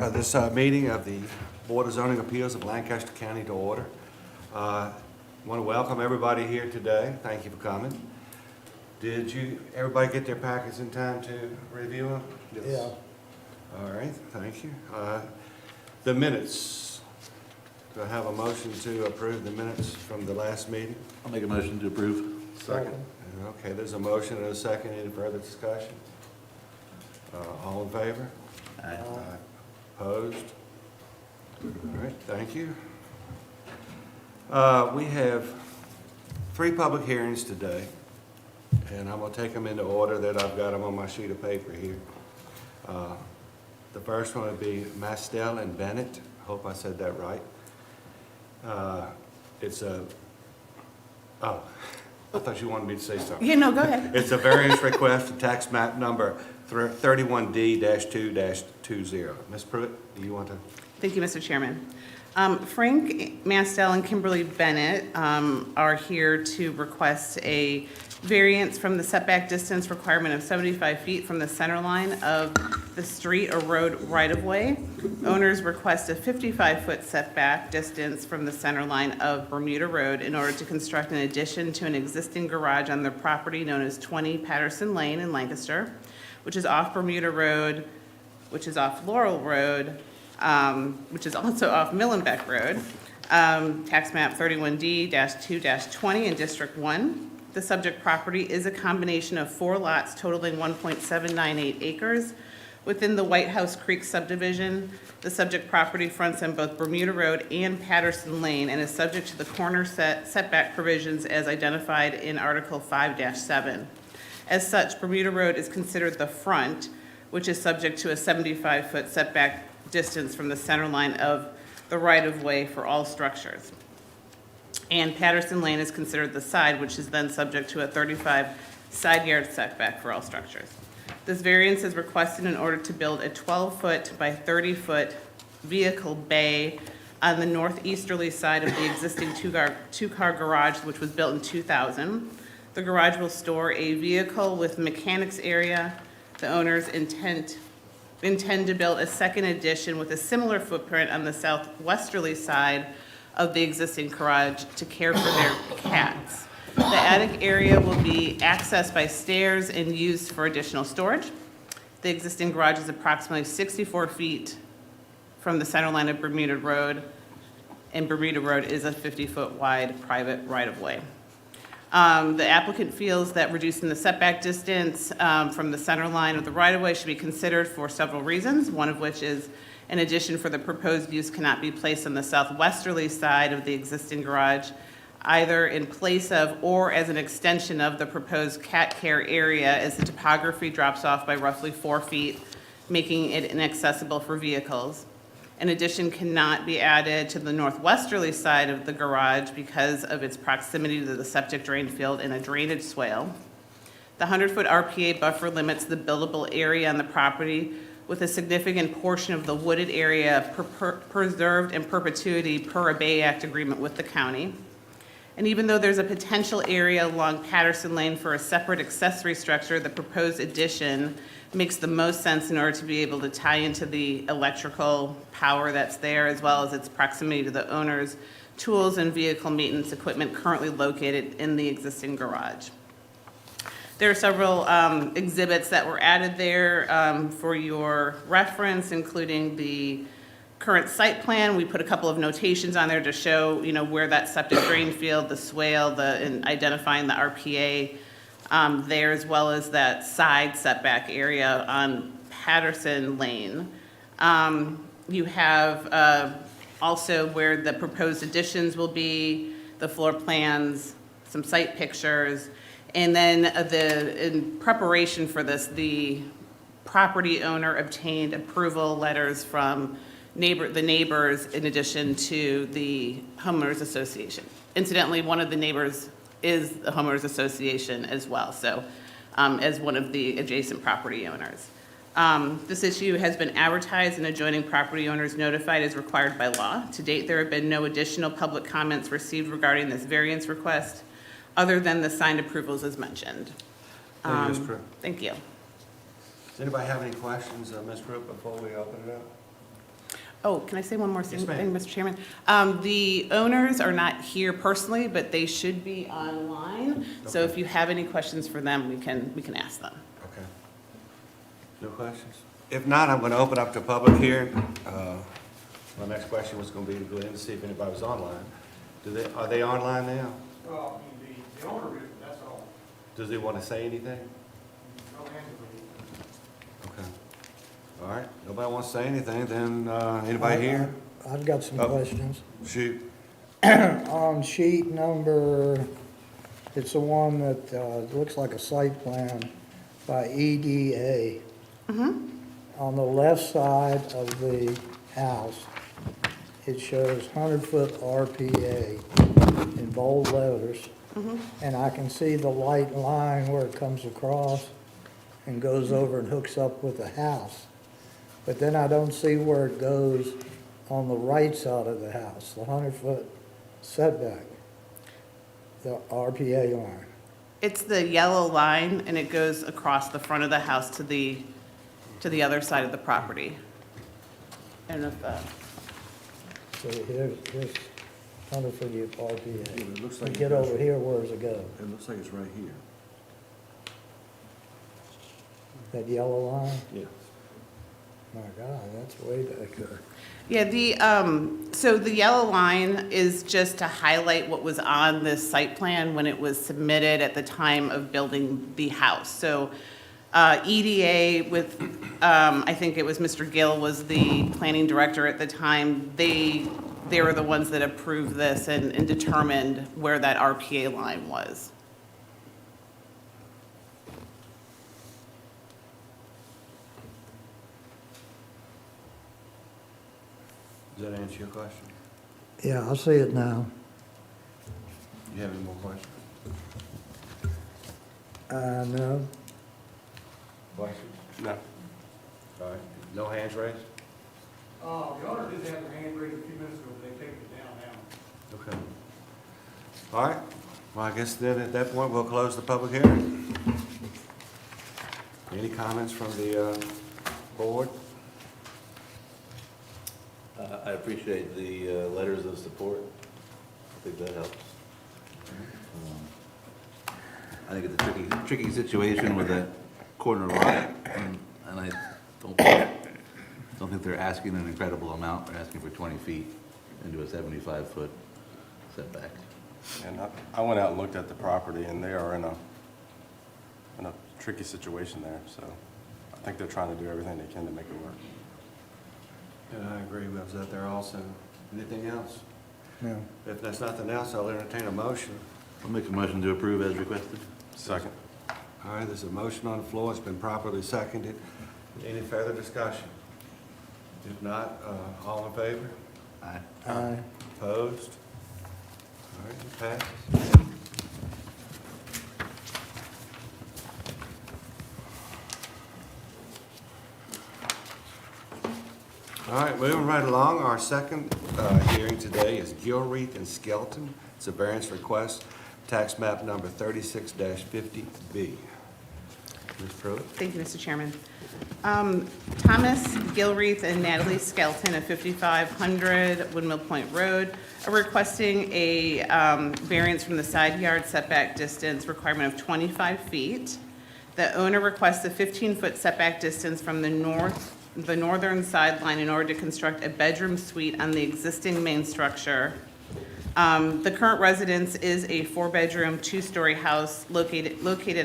This meeting of the Board of Zoning Appeals of Lancaster County to order. Want to welcome everybody here today. Thank you for coming. Did everybody get their packets in time to review them? Yes. Yeah. All right, thank you. The minutes. Do I have a motion to approve the minutes from the last meeting? I'll make a motion to approve. Second. Okay, there's a motion and a second. Any further discussion? All in favor? Aye. Opposed? All right, thank you. We have 3 public hearings today, and I'm going to take them in the order that I've got them on my sheet of paper here. The first one would be Mastel and Bennett. Hope I said that right. It's a, oh, I thought you wanted me to say something. Yeah, no, go ahead. It's a variance request for tax map number 31D-2-20. Ms. Pruitt, do you want to? Thank you, Mr. Chairman. Frank Mastel and Kimberly Bennett are here to request a variance from the setback distance requirement of 75 feet from the center line of the street or road right-of-way. Owners request a 55-foot setback distance from the center line of Bermuda Road in order to construct an addition to an existing garage on their property known as 20 Patterson Lane in Lancaster, which is off Bermuda Road, which is off Laurel Road, which is also off Millenbeck Road, tax map 31D-2-20 in District 1. The subject property is a combination of 4 lots totaling 1.798 acres within the White House Creek subdivision. The subject property fronts on both Bermuda Road and Patterson Lane and is subject to the corner setback provisions as identified in Article 5-7. As such, Bermuda Road is considered the front, which is subject to a 75-foot setback distance from the center line of the right-of-way for all structures. And Patterson Lane is considered the side, which is then subject to a 35 side yard setback for all structures. This variance is requested in order to build a 12-foot by 30-foot vehicle bay on the northeasterly side of the existing two-car garage, which was built in 2000. The garage will store a vehicle with mechanics area. The owners intend to build a second addition with a similar footprint on the southwesterly side of the existing garage to care for their cats. The attic area will be accessed by stairs and used for additional storage. The existing garage is approximately 64 feet from the center line of Bermuda Road, and Bermuda Road is a 50-foot wide private right-of-way. The applicant feels that reducing the setback distance from the center line of the right-of-way should be considered for several reasons, one of which is an addition for the proposed use cannot be placed on the southwesterly side of the existing garage, either in place of or as an extension of the proposed cat care area, as the topography drops off by roughly 4 feet, making it inaccessible for vehicles. An addition cannot be added to the northwesterly side of the garage because of its proximity to the septic drain field and a drainage swale. The 100-foot RPA buffer limits the buildable area on the property, with a significant portion of the wooded area preserved in perpetuity per a Bay Act agreement with the county. And even though there's a potential area along Patterson Lane for a separate accessory structure, the proposed addition makes the most sense in order to be able to tie into the electrical power that's there, as well as its proximity to the owner's tools and vehicle maintenance equipment currently located in the existing garage. There are several exhibits that were added there for your reference, including the current site plan. We put a couple of notations on there to show, where that septic drain field, the swale, and identifying the RPA there, as well as that side setback area on Patterson Lane. You have also where the proposed additions will be, the floor plans, some site pictures, and then in preparation for this, the property owner obtained approval letters from the neighbors in addition to the homeowners association. Incidentally, one of the neighbors is the homeowners association as well, so as one of the adjacent property owners. This issue has been advertised and adjoining property owners notified as required by law. To date, there have been no additional public comments received regarding this variance request, other than the signed approvals as mentioned. Thank you, Ms. Pruitt. Thank you. Does anybody have any questions, Ms. Pruitt, before we open it up? Oh, can I say one more Yes, ma'am. thing, Mr. Chairman? The owners are not here personally, but they should be online. So Okay. if you have any questions for them, we can ask them. Okay. No questions? If not, I'm going to open up the public hearing. My next question was going to be to go in to see if anybody was online. Are they online now? Well, I mean, the owner is, that's all. Does they want to say anything? No answer for you. Okay. All right, nobody wants to say anything, then, anybody here? I've got some Oh. questions. Shoot. On sheet number, it's the one that looks like a site plan by EDA. On the left side of the house, it shows 100-foot RPA in bold letters. And I can see the light line where it comes across and goes over and hooks up with the house. But then I don't see where it goes on the right side of the house, the 100-foot setback, the RPA line. It's the yellow line, and it goes across the front of the house to the other side of the property. I don't know if, So here's 100-foot RPA. It looks You like it get goes- over here, where does it go? It looks like it's right here. That yellow line? Yeah. My God, that's way back there. yeah, so the yellow line is just to highlight what was on this site plan when it was submitted at the time of building the house. So, EDA with, I think it was Mr. Gill was the planning director at the time. They were the ones that approved this and determined where that RPA line was. Does that answer your question? Yeah, I see it now. Do you have any more questions? No, Questions? No. All right, no hands raised? The owner did have their hand raised a few minutes ago, but they taken it down now. Okay. All right, well, I guess then at that point, we'll close the public hearing. Any comments from the board? I appreciate the letters of support. I think that helps. I think it's a tricky situation with that corner lot, and I don't think they're asking an incredible amount. They're asking for 20 feet into a 75-foot setback. And I went out and looked at the property, and they are in a tricky situation there, so I think they're trying to do everything they can to make it work. And I agree, we was out there also. Anything else? no. If there's nothing else, I'll entertain a motion. I'll make a motion to approve as requested. Second. All right, there's a motion on the floor, it's been properly seconded. Any further discussion? If not, all in favor? Aye. Aye. Opposed? All right, it passes. All right, moving right along, our second hearing today is Gilreath and Skelton. It's a variance request, tax map number 36-50B. Ms. Pruitt? Thank you, Mr. Chairman. Thomas Gilreath and Natalie Skelton of 5500 Windmill Point Road are requesting a variance from the side yard setback distance requirement of 25 feet. The owner requests a 15-foot setback distance from the northern sideline in order to construct a bedroom suite on the existing main structure. The current residence is a 4-bedroom, 2-story house located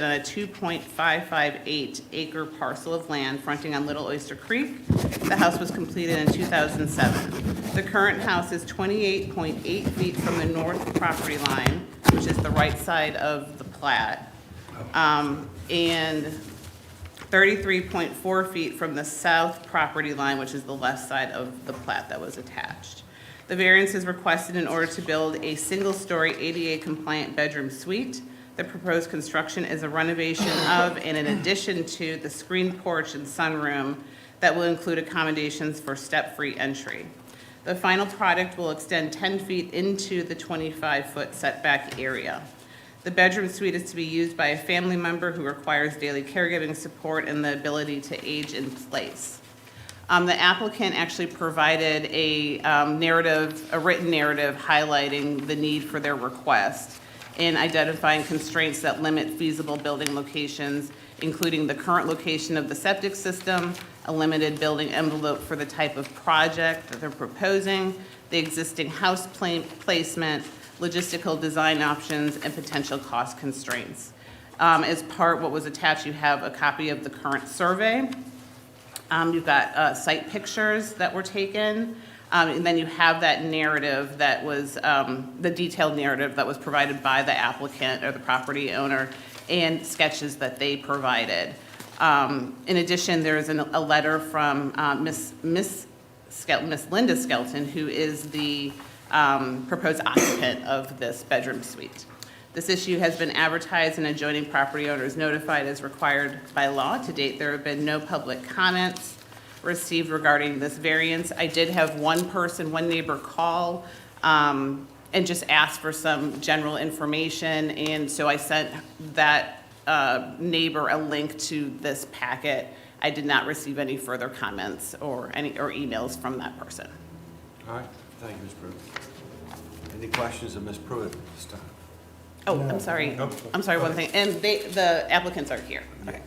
on a 2.558 acre parcel of land fronting on Little Oyster Creek. The house was completed in 2007. The current house is 28.8 feet from the north property line, which is the right side of the plat, and 33.4 feet from the south property line, which is the left side of the plat that was attached. The variance is requested in order to build a single-story ADA-compliant bedroom suite. The proposed construction is a renovation of and an addition to the screened porch and sunroom that will include accommodations for step-free entry. The final product will extend 10 feet into the 25-foot setback area. The bedroom suite is to be used by a family member who requires daily caregiving support and the ability to age in place. The applicant actually provided a narrative, a written narrative highlighting the need for their request and identifying constraints that limit feasible building locations, including the current location of the septic system, a limited building envelope for the type of project that they're proposing, the existing house placement, logistical design options, and potential cost constraints. As part, what was attached, you have a copy of the current survey. You've got site pictures that were taken, and then you have that narrative that was, the detailed narrative that was provided by the applicant or the property owner, and sketches that they provided. In addition, there is a letter from Miss Linda Skelton, who is the proposed occupant of this bedroom suite. This issue has been advertised and adjoining property owners notified as required by law. To date, there have been no public comments received regarding this variance. I did have one neighbor call and just ask for some general information, and so I sent that neighbor a link to this packet. I did not receive any further comments or emails from that person. All right, thank you, Ms. Pruitt. Any questions of Ms. Pruitt at this time? Oh, No. I'm sorry. Nope. I'm sorry, one thing. And the applicants are here. Okay.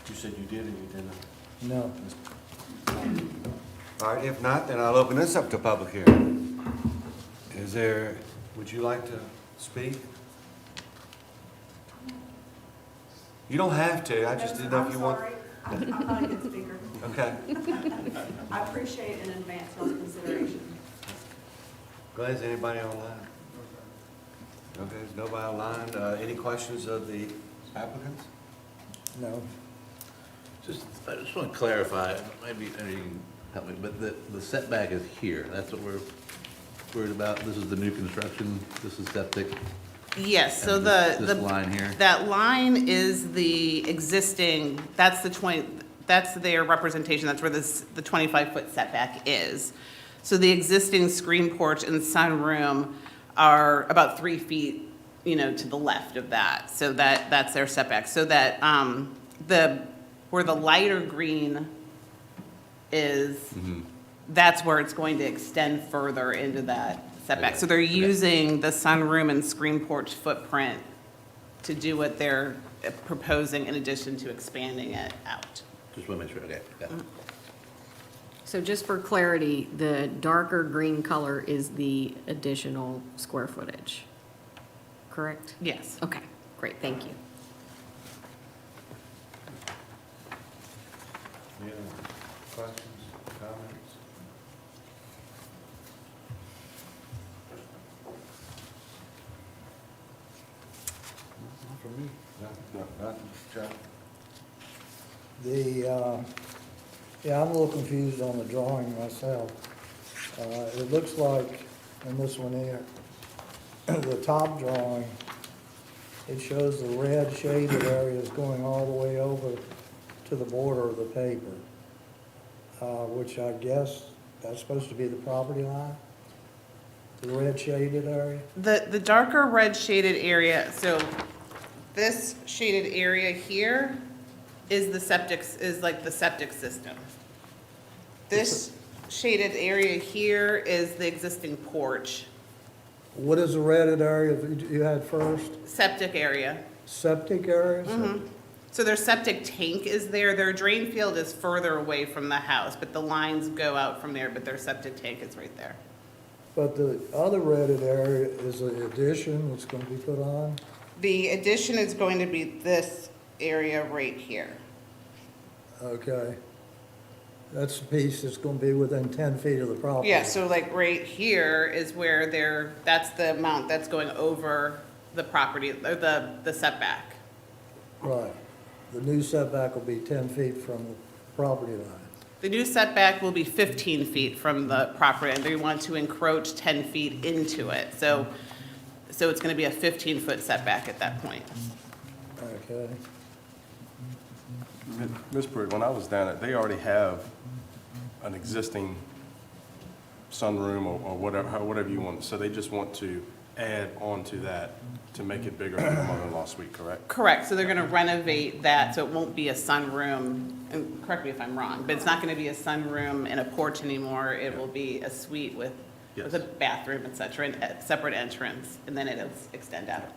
You said you did or you didn't? No. All right, if not, then I'll open this up to public hearing. Would you like to speak? You don't have to, I just didn't know if you want. I'm sorry, I'm not a good speaker. Okay. I appreciate in advance y'all's consideration. Glad, is anybody online? Okay, there's nobody online. Any questions of the applicants? No. I just want to clarify, maybe you can help me, but the setback is here, that's what we're worried about? This is the new construction, this is septic? Yes, so And this line here? that line is the existing, that's that's their representation, that's where the 25-foot setback is. So the existing screen porch and sunroom are about 3 feet, to the left of that. So that's their setback. So that, where the lighter green is, that's where it's going to extend further into that setback. So they're using the sunroom and screen porch footprint to do what they're proposing in addition to expanding it out. Just want to make sure, okay, got it. So just for clarity, the darker green color is the additional square footage, correct? Yes. Okay, great, thank you. Any other questions, comments? Not from me. Nothing, Chuck? Yeah, I'm a little confused on the drawing myself. It looks like, in this one here, the top drawing, it shows the red shaded areas going all the way over to the border of the paper, which I guess that's supposed to be the property line? The red shaded area? The darker red shaded area, so this shaded area here is like the septic system. This shaded area here is the existing porch, What is the red area that you had first? septic area. Septic area? So their septic tank is there, their drain field is further away from the house, but the lines go out from there, but their septic tank is right there. But the other redded area is an addition that's gonna be put on? The addition is going to be this area right here. Okay. That's the piece that's gonna be within 10 feet of the property? Yeah, so like right here is where that's the amount that's going over the property, or the setback. Right. The new setback will be 10 feet from the property line. The new setback will be 15 feet from the property, and they want to encroach 10 feet into it. So it's gonna be a 15-foot setback at that point. Okay. Ms. Pruitt, when I was down it, they already have an existing sunroom or whatever you want, so they just want to add on to that to make it bigger for the mother-in-law suite, correct? Correct, so they're gonna renovate that, so it won't be a sunroom, and correct me if I'm wrong, but it's not gonna be a sunroom and a porch anymore. It will be a suite with a Yes. bathroom, et cetera, and a separate entrance, and then it'll extend out.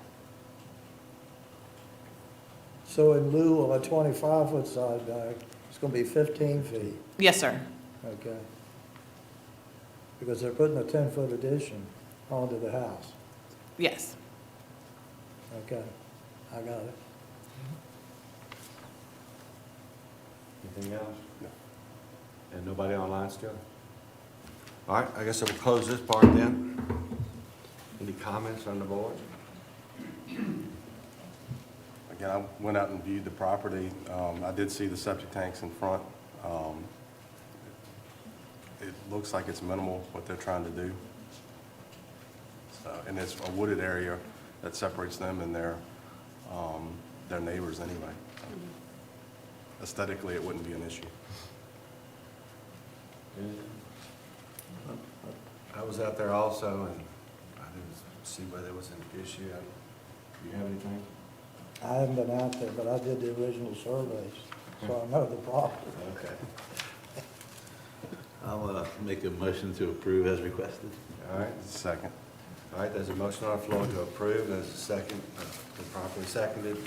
So in lieu of a 25-foot side back, it's gonna be 15 feet, Yes, sir. okay? Because they're putting a 10-foot addition onto the house, Yes. okay? I got it. Anything else? No. And nobody online still? All right, I guess I will close this part then. Any comments on the board? Again, I went out and viewed the property. I did see the septic tanks in front. It looks like it's minimal what they're trying to do. And it's a wooded area that separates them and their neighbors anyway. Aesthetically, it wouldn't be an issue. I was out there also, and I didn't see where there was an issue. Do you have anything? I haven't been out there, but I did the original surveys, so I know the property. Okay. I'll make a motion to approve as requested. All right, Second. all right, there's a motion on the floor to approve, there's a second, been properly seconded.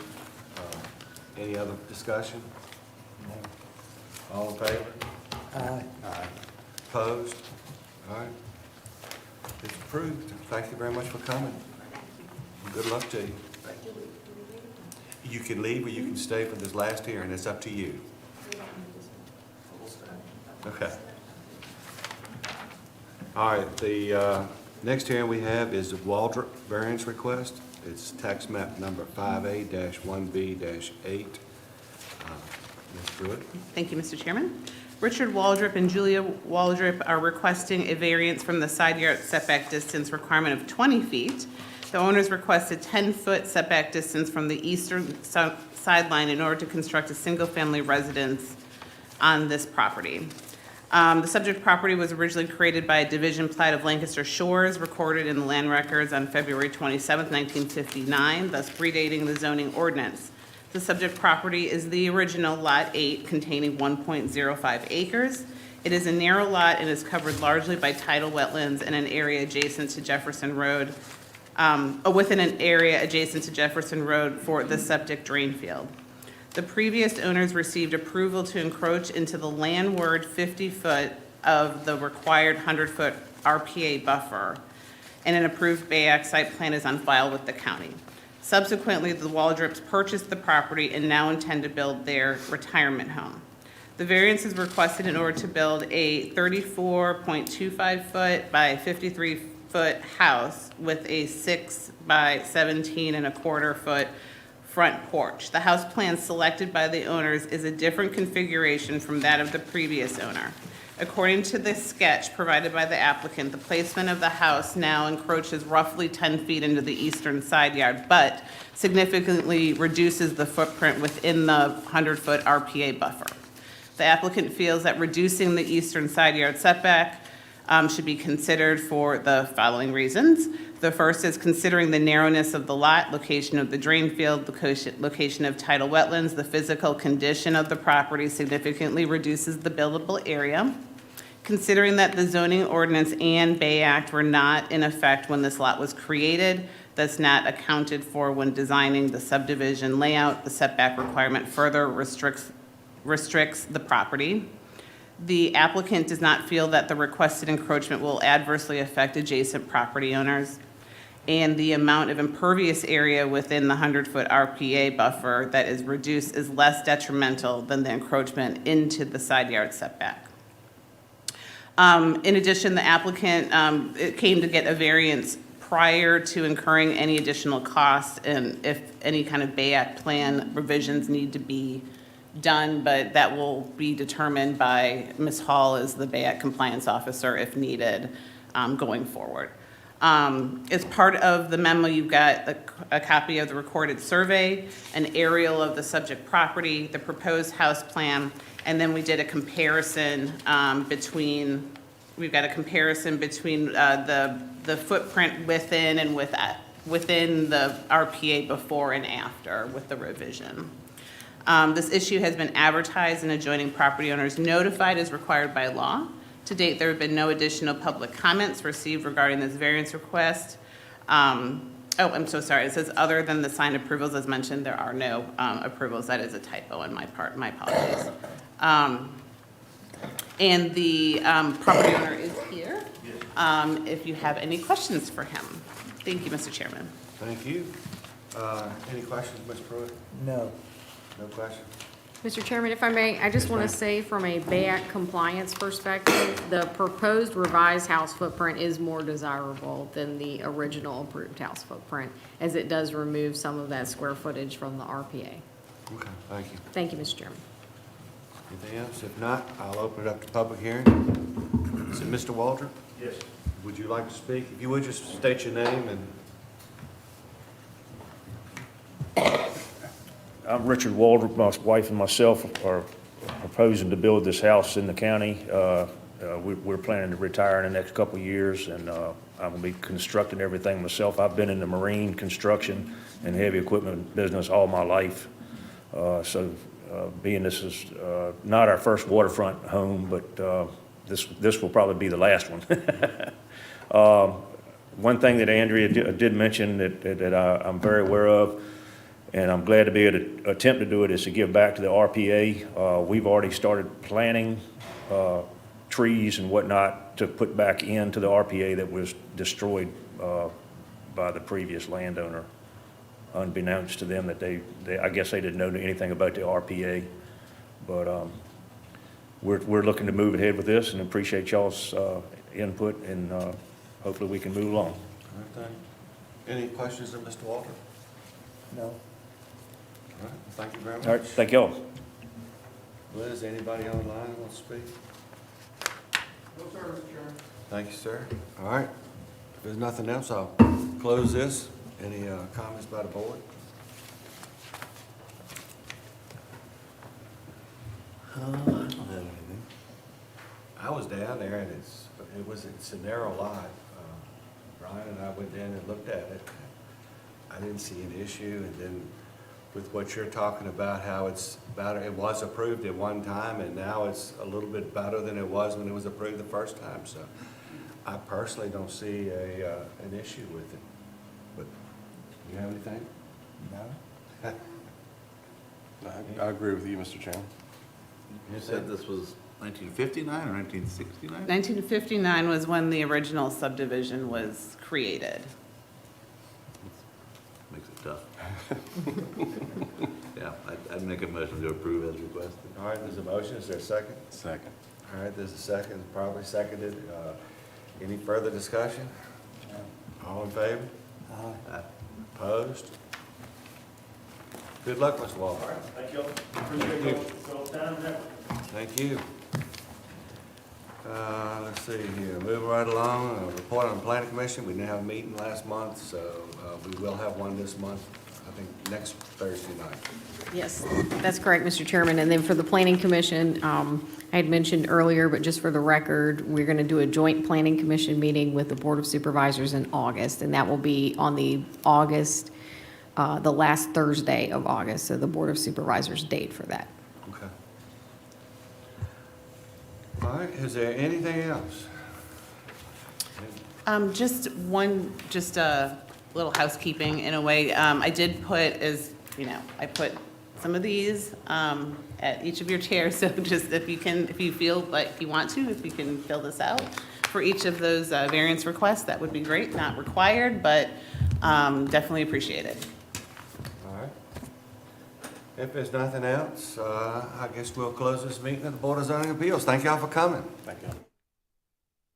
Any other discussion? All in favor? Aye. Aye. Opposed? All right. It's approved. Thank you very much for coming. Good luck to you. You can leave or you can stay for this last hearing. It's up to you. Okay. All right, the next hearing we have is the Waldrop variance request. It's tax map number 5A-1B-8. Ms. Pruitt? Thank you, Mr. Chairman. Richard Waldrop and Julia Waldrop are requesting a variance from the side yard setback distance requirement of 20 feet. The owners request a 10-foot setback distance from the eastern sideline in order to construct a single-family residence on this property. The subject property was originally created by a division plat of Lancaster Shores, recorded in the land records on February 27, 1959, thus predating the zoning ordinance. The subject property is the original Lot 8, containing 1.05 acres. It is a narrow lot and is covered largely by tidal wetlands in an area adjacent to Jefferson Road, within an area adjacent to Jefferson Road for the septic drain field. The previous owners received approval to encroach into the landward 50-foot of the required 100-foot RPA buffer, and an approved BAC site plan is on file with the county. Subsequently, the Waldrops purchased the property and now intend to build their retirement home. The variance is requested in order to build a 34.25-foot by 53-foot house with a 6 by 17.25-foot front porch. The house plan selected by the owners is a different configuration from that of the previous owner. According to the sketch provided by the applicant, the placement of the house now encroaches roughly 10 feet into the eastern side yard, but significantly reduces the footprint within the 100-foot RPA buffer. The applicant feels that reducing the eastern side yard setback should be considered for the following reasons. The first is considering the narrowness of the lot, location of the drain field, location of tidal wetlands, the physical condition of the property significantly reduces the buildable area. Considering that the zoning ordinance and Bay Act were not in effect when this lot was created, thus not accounted for when designing the subdivision layout, the setback requirement further restricts the property. The applicant does not feel that the requested encroachment will adversely affect adjacent property owners, and the amount of impervious area within the 100-foot RPA buffer that is reduced is less detrimental than the encroachment into the side yard setback. In addition, the applicant it came to get a variance prior to incurring any additional costs, and if any kind of Bay Act plan revisions need to be done, but that will be determined by Ms. Hall as the Bay Act compliance officer if needed going forward. As part of the memo, you've got a copy of the recorded survey, an aerial of the subject property, the proposed house plan, and then we did a comparison between we've got a comparison between the footprint within and within the RPA before and after with the revision. This issue has been advertised and adjoining property owners notified as required by law. To date, there have been no additional public comments received regarding this variance request. Oh, I'm so sorry. It says other than the signed approvals as mentioned, there are no approvals. That is a typo on my part. My apologies. And the property owner is here. If you have any questions for him. Thank you, Mr. Chairman. Thank you. Any questions, Ms. Pruitt? No. No questions? Mr. Chairman, if I may, I just want to say from a BAC compliance perspective, the proposed revised house footprint is more desirable than the original approved house footprint, as it does remove some of that square footage from the RPA. Okay, thank you. Thank you, Mr. Chairman. Anything else? If not, I'll open it up to public hearing. Is it Mr. Waldron? Yes. Would you like to speak? If you would, just state your name and... I'm Richard Waldrop. My wife and myself are proposing to build this house in the county. We're planning to retire in the next couple of years, and I'm going to be constructing everything myself. I've been in the marine construction and heavy equipment business all my life. Being this is not our first waterfront home, but this will probably be the last one. One thing that Andrea did mention that I'm very aware of, and I'm glad to be able to attempt to do it, is to give back to the RPA. We've already started planting trees and whatnot to put back into the RPA that was destroyed by the previous landowner, unbeknownst to them that they I guess they didn't know anything about the RPA. But we're looking to move ahead with this and appreciate y'all's input, and hopefully we can move along. All right, any questions of Mr. Waldron? No. All right, thank you very much. All right, thank y'all. Liz, anybody online who wants to speak? No, sir, Mr. Chairman. Thank you, sir. All right, if there's nothing else, I'll close this. Any comments by the board? I don't have anything. I was down there and it's a narrow lot. Brian and I went in and looked at it. I didn't see an issue, and then with what you're talking about, how it's better, it was approved at one time and now it's a little bit better than it was when it was approved the first time. So I personally don't see an issue with it. But you have anything? No. I agree with you, Mr. Chairman. You said this was 1959 or 1969? 1959 was when the original subdivision was created. Makes it tough. Yeah, I'd make a motion to approve as requested. All right, there's a motion. Is there a second? Second. All right, there's a second, probably seconded. Any further discussion? All in favor? Aye. Opposed? Good luck, Mr. Walker. All right, thank y'all. Appreciate y'all's time and effort. Thank you. Let's see here, moving right along, report on the planning commission. We didn't have a meeting last month, so we will have one this month, I think next Thursday night. Yes, that's correct, Mr. Chairman. And then for the Planning Commission, I had mentioned earlier, but just for the record, we're going to do a joint Planning Commission meeting with the Board of Supervisors in August, and that will be on the last Thursday of August, so the Board of Supervisors date for that. Okay. All right, is there anything else? Just a little housekeeping in a way. I did put I put some of these at each of your chairs, so just if you feel like you want to, if you can fill this out for each of those variance requests, that would be great. Not required, but definitely appreciated. All right. If there's nothing else, I guess we'll close this meeting of the Board of Zoning Appeals. Thank y'all for coming. Thank you.